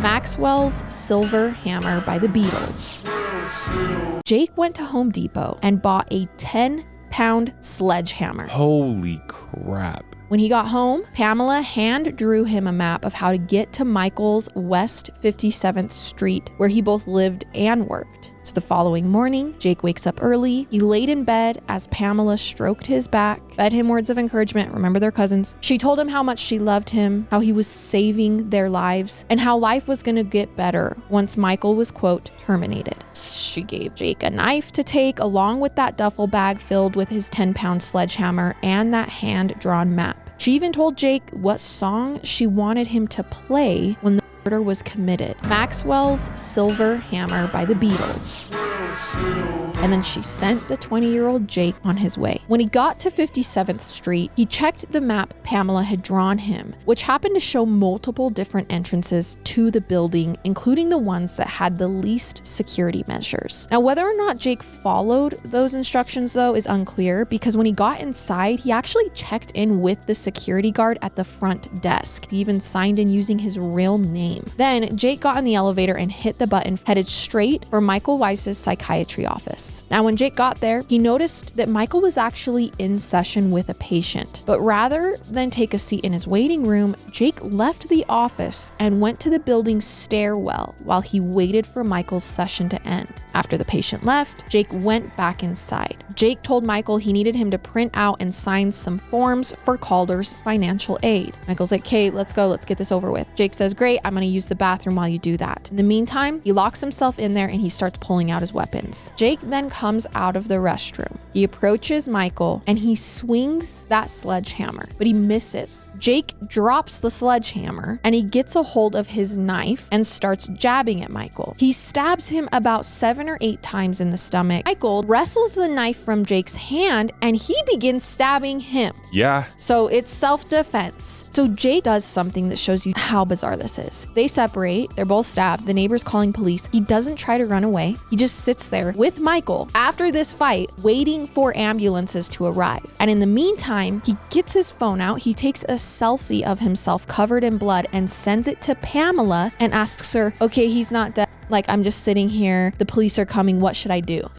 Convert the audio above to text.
Maxwell's Silver Hammer by the Beatles. Jake went to Home Depot and bought a 10-pound sledgehammer. Holy crap. When he got home, Pamela hand drew him a map of how to get to Michael's West 57th Street, where he both lived and worked. So the following morning, Jake wakes up early. He laid in bed as Pamela stroked his back, fed him words of encouragement. Remember, they're cousins. She told him how much she loved him, how he was saving their lives, and how life was going to get better once Michael was, quote, terminated. She gave Jake a knife to take along with that duffel bag filled with his 10-pound sledgehammer and that hand-drawn map. She even told Jake what song she wanted him to play when the murder was committed. Maxwell's Silver Hammer by the Beatles. And then she sent the 20-year-old Jake on his way. When he got to 57th Street, he checked the map Pamela had drawn him, which happened to show multiple different entrances to the building, including the ones that had the least security measures. Now, whether or not Jake followed those instructions, though, is unclear, because when he got inside, he actually checked in with the security guard at the front desk. He even signed in using his real name. Then Jake got in the elevator and hit the button, headed straight for Michael Weiss's psychiatry office. Now, when Jake got there, he noticed that Michael was actually in session with a patient. But rather than take a seat in his waiting room, Jake left the office and went to the building's stairwell while he waited for Michael's session to end. After the patient left, Jake went back inside. Jake told Michael he needed him to print out and sign some forms for Calder's financial aid. Michael's like, "Okay, let's go. Let's get this over with." Jake says, "Great, I'm going to use the bathroom while you do that." In the meantime, he locks himself in there and he starts pulling out his weapons. Jake then comes out of the restroom. He approaches Michael and he swings that sledgehammer, but he misses. Jake drops the sledgehammer and he gets a hold of his knife and starts jabbing at Michael. He stabs him about 7 or 8 times in the stomach. Michael wrestles the knife from Jake's hand and he begins stabbing him. Yeah. So it's self-defense. So Jake does something that shows you how bizarre this is. They separate. They're both stabbed. The neighbor's calling police. He doesn't try to run away. He just sits there with Michael after this fight, waiting for ambulances to arrive. And in the meantime, he gets his phone out. He takes a selfie of himself covered in blood and sends it to Pamela and asks her, "Okay, he's not dead. Like, I'm just sitting here. The police are coming. What should I do?"